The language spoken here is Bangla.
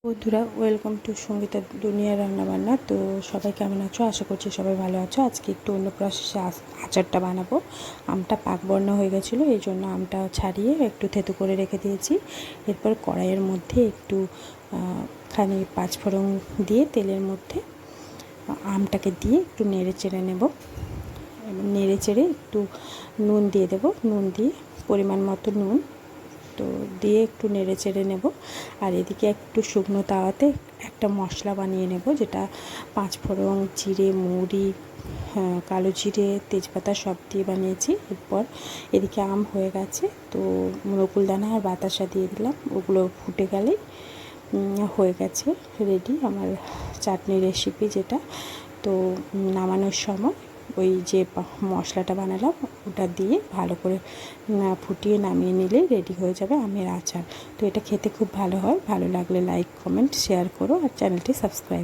বন্ধুরা, ওয়েলকাম টু সঙ্গীতা দুনিয়া রান্নাবান্না। তো সবাই কেমন আছো? আশা করছি সবাই ভালো আছো। আজকে একটু অন্য প্রসেসে আচারটা বানাবো। আমটা পাকবর্ণ হয়ে গেছিলো, এই জন্য আমটা ছাড়িয়ে একটু থেতো করে রেখে দিয়েছি। এরপর কড়াইয়ের মধ্যে একটু খানি পাঁচফোড়ন দিয়ে তেলের মধ্যে আমটাকে দিয়ে একটু নেড়ে চেড়ে নেব। নেড়ে চেড়ে একটু নুন দিয়ে দেব, নুন দিয়ে পরিমাণ মতো নুন তো দিয়ে একটু নেড়ে চেড়ে নেব। আর এদিকে একটু শুকনো তাওয়াতে একটা মশলা বানিয়ে নেব, যেটা পাঁচফোড়ন, জিরে, মৌরি, কালো জিরে, তেজপাতা সব দিয়ে বানিয়েছি। এরপর এদিকে আম হয়ে গেছে, তো নকুলদানা আর বাতাসা দিয়ে দিলাম। ওগুলো ফুটে গেলেই হয়ে গেছে রেডি আমার চাটনি রেসিপি, যেটা তো নামানোর সময় ওই যে মশলাটা বানালাম ওটা দিয়ে ভালো করে ফুটিয়ে নামিয়ে নিলেই রেডি হয়ে যাবে আমের আচার। তো এটা খেতে খুব ভালো হয়। ভালো লাগলে লাইক, কমেন্ট, শেয়ার করো আর চ্যানেলটি সাবস্ক্রাইব।